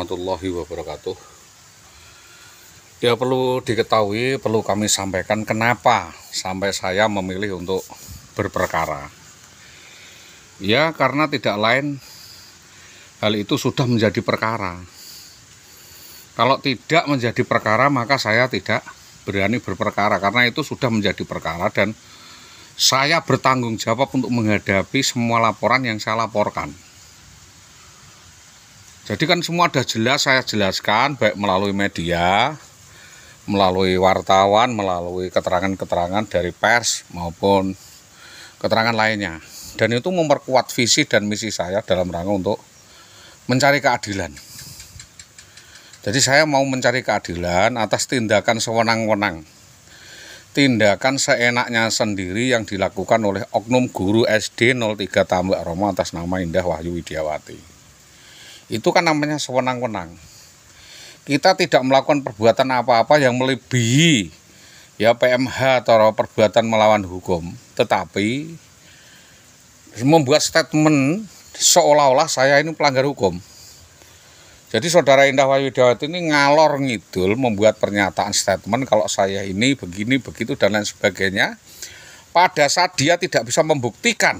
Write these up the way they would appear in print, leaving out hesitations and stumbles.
warahmatullahi wabarakatuh. Ya, perlu diketahui, perlu kami sampaikan kenapa sampai saya memilih untuk berperkara. Ya, karena tidak lain hal itu sudah menjadi perkara. Kalau tidak menjadi perkara, maka saya tidak berani berperkara, karena itu sudah menjadi perkara dan saya bertanggung jawab untuk menghadapi semua laporan yang saya laporkan. Jadi kan semua sudah jelas saya jelaskan, baik melalui media, melalui wartawan, melalui keterangan-keterangan dari pers maupun keterangan lainnya. Dan itu memperkuat visi dan misi saya dalam rangka untuk mencari keadilan. Jadi saya mau mencari keadilan atas tindakan sewenang-wenang, tindakan seenaknya sendiri yang dilakukan oleh oknum guru SD 03 Tambak Romo atas nama Indah Wahyu Widiawati. Itu kan namanya sewenang-wenang. Kita tidak melakukan perbuatan apa-apa yang melebihi ya PMH atau perbuatan melawan hukum, tetapi membuat statement seolah-olah saya ini pelanggar hukum. Jadi saudara Indah Wahyu Widiawati ini ngalor ngidul membuat pernyataan statement kalau saya ini begini begitu dan lain sebagainya, pada saat dia tidak bisa membuktikan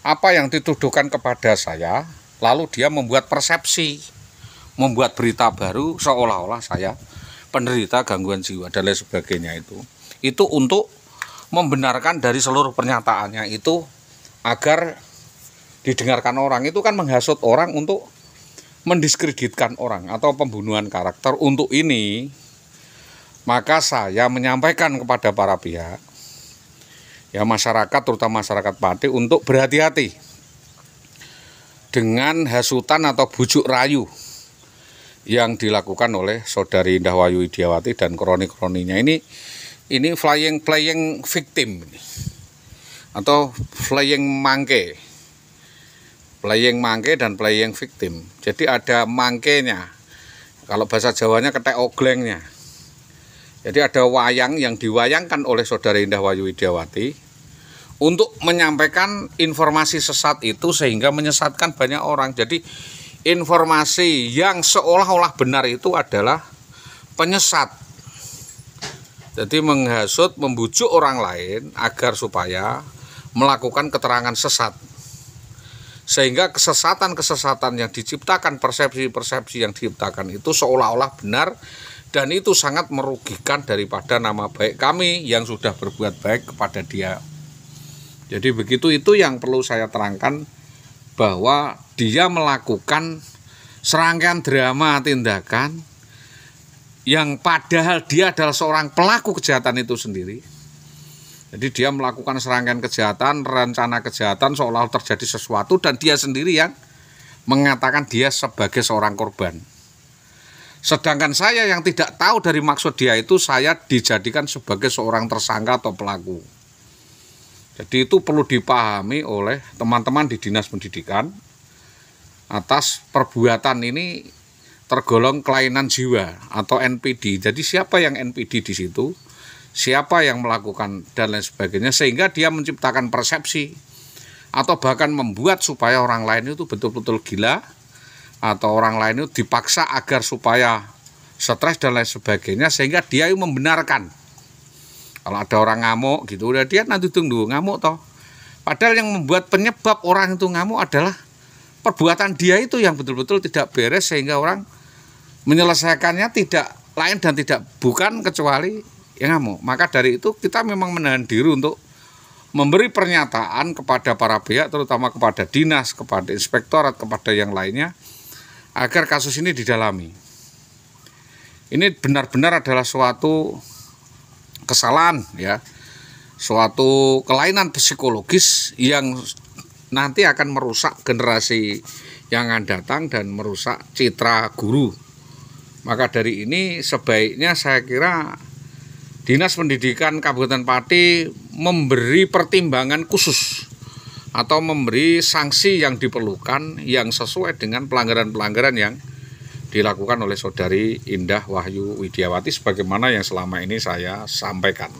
apa yang dituduhkan kepada saya. Lalu dia membuat persepsi, membuat berita baru seolah-olah saya penderita gangguan jiwa dan lain sebagainya. Itu untuk membenarkan dari seluruh pernyataannya itu agar didengarkan orang. Itu kan menghasut orang untuk mendiskreditkan orang atau pembunuhan karakter. Untuk ini maka saya menyampaikan kepada para pihak, ya masyarakat, terutama masyarakat Pati, untuk berhati-hati dengan hasutan atau bujuk rayu yang dilakukan oleh saudari Indah Wahyu Widiawati dan kroni-kroninya. Ini playing victim ini, atau playing mangke dan playing victim. Jadi ada mangkenya, kalau bahasa Jawanya ketek oglengnya. Jadi ada wayang yang diwayangkan oleh saudari Indah Wahyu Widiawati untuk menyampaikan informasi sesat itu sehingga menyesatkan banyak orang. Jadi informasi yang seolah-olah benar itu adalah penyesat. Jadi menghasut, membujuk orang lain agar supaya melakukan keterangan sesat. Sehingga kesesatan-kesesatan yang diciptakan, persepsi-persepsi yang diciptakan itu seolah-olah benar, dan itu sangat merugikan daripada nama baik kami yang sudah berbuat baik kepada dia. Jadi begitu, itu yang perlu saya terangkan, bahwa dia melakukan serangkaian drama tindakan yang padahal dia adalah seorang pelaku kejahatan itu sendiri. Jadi dia melakukan serangkaian kejahatan, rencana kejahatan seolah terjadi sesuatu, dan dia sendiri yang mengatakan dia sebagai seorang korban. Sedangkan saya yang tidak tahu dari maksud dia itu, saya dijadikan sebagai seorang tersangka atau pelaku. Jadi itu perlu dipahami oleh teman-teman di Dinas Pendidikan. Atas perbuatan ini tergolong kelainan jiwa atau NPD. Jadi siapa yang NPD di situ, siapa yang melakukan dan lain sebagainya, sehingga dia menciptakan persepsi atau bahkan membuat supaya orang lain itu betul-betul gila, atau orang lain itu dipaksa agar supaya stres dan lain sebagainya, sehingga dia membenarkan. Kalau ada orang ngamuk gitu, udah dia nanti tunggu ngamuk toh. Padahal yang membuat penyebab orang itu ngamuk adalah perbuatan dia itu yang betul-betul tidak beres, sehingga orang menyelesaikannya tidak lain dan tidak bukan kecuali yang ngamuk. Maka dari itu kita memang menahan diri untuk memberi pernyataan kepada para pihak, terutama kepada dinas, kepada inspektorat, kepada yang lainnya, agar kasus ini didalami. Ini benar-benar adalah suatu kesalahan, ya, suatu kelainan psikologis yang nanti akan merusak generasi yang akan datang dan merusak citra guru. Maka dari ini sebaiknya saya kira Dinas Pendidikan Kabupaten Pati memberi pertimbangan khusus atau memberi sanksi yang diperlukan yang sesuai dengan pelanggaran-pelanggaran yang dilakukan oleh saudari Indah Wahyu Widiawati sebagaimana yang selama ini saya sampaikan.